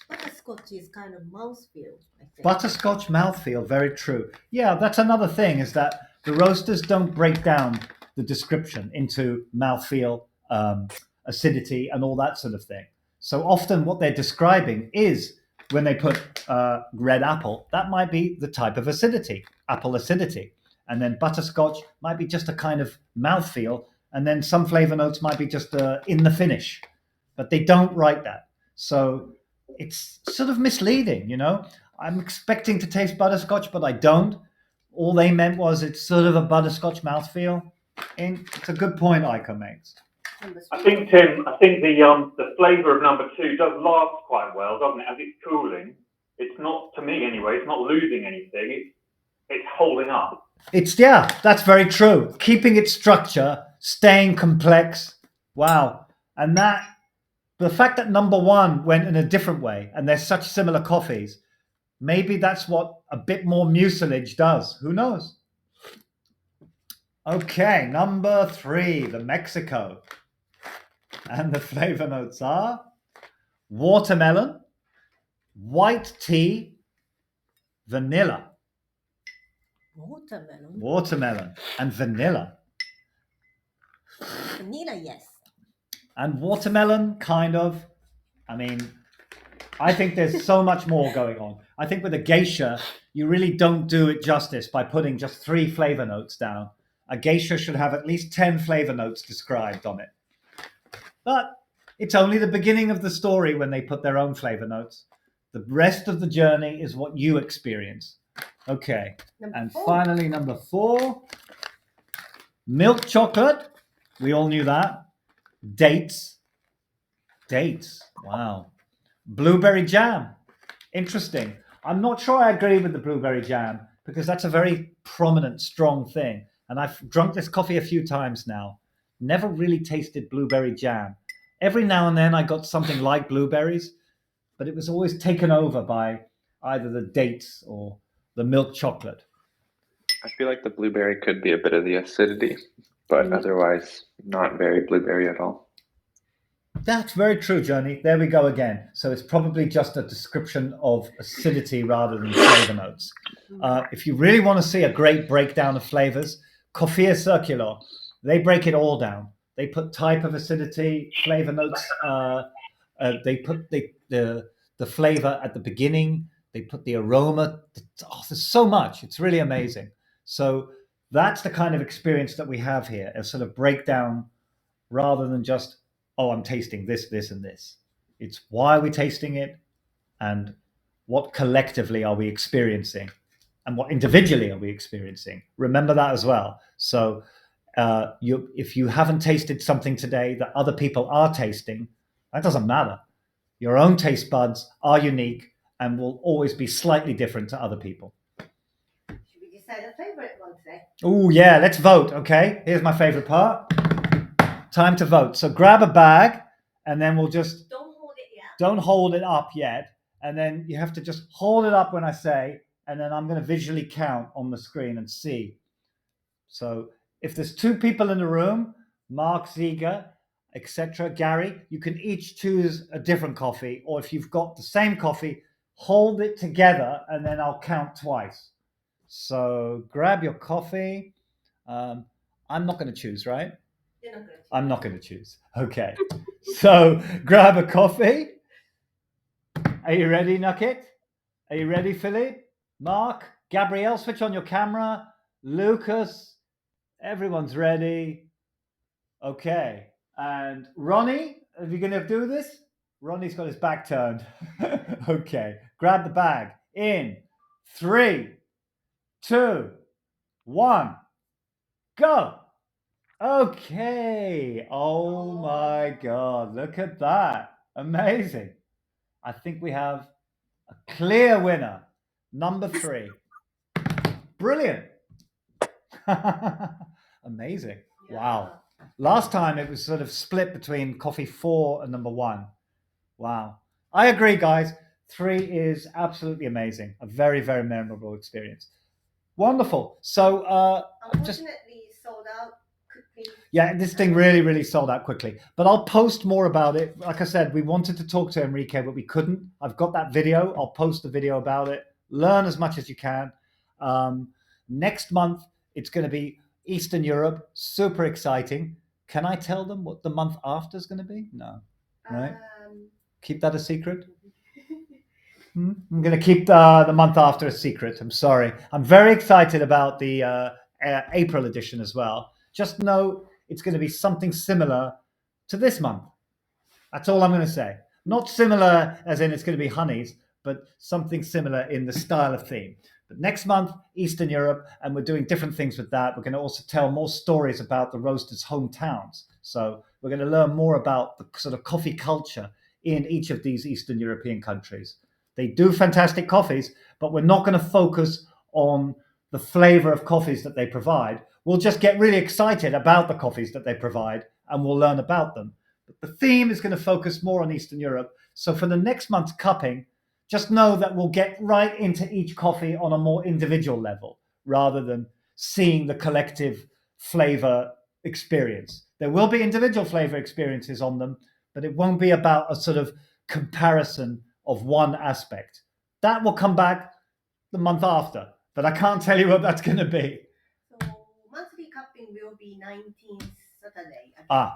Butterscotch is kind of mouthfeel, I think. Butterscotch mouthfeel, very true. Yeah, that's another thing, is that the roasters don't break down the description into mouthfeel, acidity, and all that sort of thing. So often what they're describing is, when they put red apple, that might be the type of acidity, apple acidity. And then butterscotch might be just a kind of mouthfeel, and then some flavor notes might be just in the finish. But they don't write that. So it's sort of misleading, you know. I'm expecting to taste butterscotch, but I don't. All they meant was it's sort of a butterscotch mouthfeel. And it's a good point Ika makes. I think, Tim, the flavour of number 2 does last quite well, doesn't it? As it's cooling, it's not, to me anyway, it's not losing anything. It's holding up. That's very true. Keeping its structure, staying complex. Wow. And the fact that number 1 went in a different way, and they're such similar coffees, maybe that's what a bit more mucilage does. Who knows? Okay, number 3, the Mexico. And the flavor notes are watermelon, white tea, vanilla. Watermelon and vanilla. Vanilla, yes. And watermelon, kind of. I mean, I think there's so much more going on. I think with a geisha, you really don't do it justice by putting just 3 flavor notes down. A geisha should have at least 10 flavor notes described on it. But it's only the beginning of the story when they put their own flavor notes. The rest of the journey is what you experience. Okay. And finally, number 4, milk chocolate. We all knew that. Dates. Wow. Blueberry jam. Interesting. I'm not sure I agree with the blueberry jam, because that's a very prominent, strong thing. And I've drunk this coffee a few times now. Never really tasted blueberry jam. Every now and then I got something like blueberries, but it was always taken over by either the dates or the milk chocolate. I feel like the blueberry could be a bit of the acidity, but otherwise not very blueberry at all. That's very true, Johnny. There we go again. So it's probably just a description of acidity rather than flavor notes. If you really want to see a great breakdown of flavors, Coffea Circular, they break it all down. They put type of acidity, flavor notes. They put the flavor at the beginning. They put the aroma. Oh, there's so much. It's really amazing. So that's the kind of experience that we have here, a sort of breakdown rather than just, oh, I'm tasting this, this, and this. It's why are we tasting it, and what collectively are we experiencing, and what individually are we experiencing. Remember that as well. So if you haven't tasted something today that other people are tasting, that doesn't matter. Your own taste buds are unique and will always be slightly different to other people. Should we decide a favorite one today? Oh, yeah, let's vote, okay? Here's my favorite part. Time to vote. So grab a bag, and then we'll just... Don't hold it yet. Don't hold it up yet. And then you have to just hold it up when I say, and then I'm going to visually count on the screen and see. So if there's 2 people in the room, Mark, Ziga, etc., Gary, you can each choose a different coffee, or if you've got the same coffee, hold it together, and then I'll count twice. So grab your coffee. I'm not going to choose, right? You're not going to choose. I'm not going to choose. Okay. So grab a coffee. Are you ready, Nugget? Are you ready, Philippe? Mark? Gabrielle, switch on your camera. Lucas? Everyone's ready. Okay. And Ronnie, are you going to do this? Ronnie's got his back turned. Okay. Grab the bag. In 3, 2, 1. Go. Okay. Oh my God. Look at that. Amazing. I think we have a clear winner. Number 3. Brilliant. Amazing. Wow. Last time it was sort of split between coffee 4 and number 1. Wow. I agree, guys. 3 is absolutely amazing. A very, very memorable experience. Wonderful. So unfortunately sold out quickly. Yeah, this thing really, really sold out quickly. But I'll post more about it. Like I said, we wanted to talk to Enrique, but we couldn't. I've got that video. I'll post the video about it. Learn as much as you can. Next month, it's going to be Eastern Europe. Super exciting. Can I tell them what the month after is going to be? No. Right? Keep that a secret? I'm going to keep the month after a secret. I'm sorry. I'm very excited about the April edition as well. Just know it's going to be something similar to this month. That's all I'm going to say. Not similar as in it's going to be honeys, but something similar in the style of theme. But next month, Eastern Europe, and we're doing different things with that. We're going to also tell more stories about the roasters' hometowns. So we're going to learn more about the sort of coffee culture in each of these Eastern European countries. They do fantastic coffees, but we're not going to focus on the flavor of coffees that they provide. We'll just get really excited about the coffees that they provide, and we'll learn about them. But the theme is going to focus more on Eastern Europe. So for the next month's cupping, just know that we'll get right into each coffee on a more individual level, rather than seeing the collective flavor experience. There will be individual flavor experiences on them, but it won't be about a sort of comparison of one aspect. That will come back the month after, but I can't tell you what that's going to be. So monthly cupping will be 19th Saturday.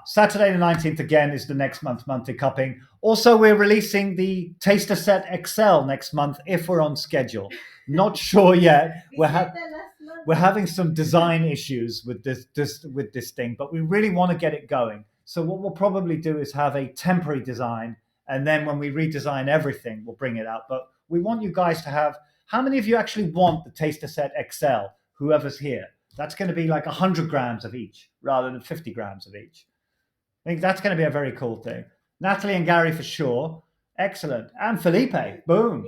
Saturday the 19th again is the next month's monthly cupping. Also, we're releasing the Taster Set XL next month if we're on schedule. Not sure yet. We're having some design issues with this thing, but we really want to get it going. So what we'll probably do is have a temporary design, and then when we redesign everything, we'll bring it out. But we want you guys to have, how many of you actually want the Taster Set XL? Whoever's here. That's going to be like 100 grams of each rather than 50 grams of each. I think that's going to be a very cool thing. Natalie and Gary for sure. Excellent. And Felipe. Boom.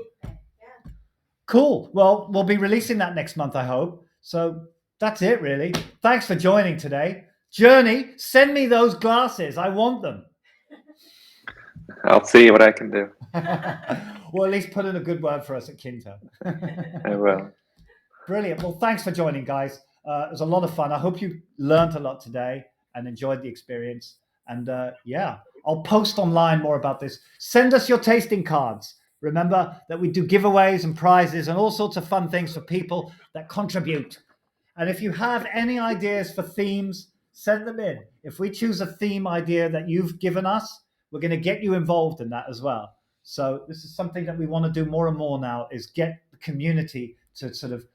Cool. Well, we'll be releasing that next month, I hope. So that's it, really. Thanks for joining today. Journey, send me those glasses. I want them. I'll see what I can do. Well, at least put in a good word for us at Kinto. I will. Brilliant. Well, thanks for joining, guys. It was a lot of fun. I hope you learned a lot today and enjoyed the experience. And yeah, I'll post online more about this. Send us your tasting cards. Remember that we do giveaways and prizes and all sorts of fun things for people that contribute. And if you have any ideas for themes, send them in. If we choose a theme idea that you've given us, we're going to get you involved in that as well. So this is something that we want to do more and more now, is get the community to sort of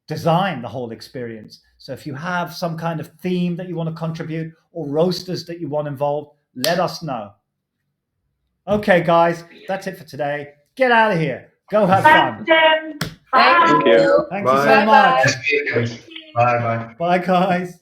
design the whole experience. So if you have some kind of theme that you want to contribute or roasters that you want involved, let us know. Okay, guys, that's it for today. Get out of here. Go have fun. Thanks, Tim. Thank you. Thank you so much. Bye bye. Bye, guys.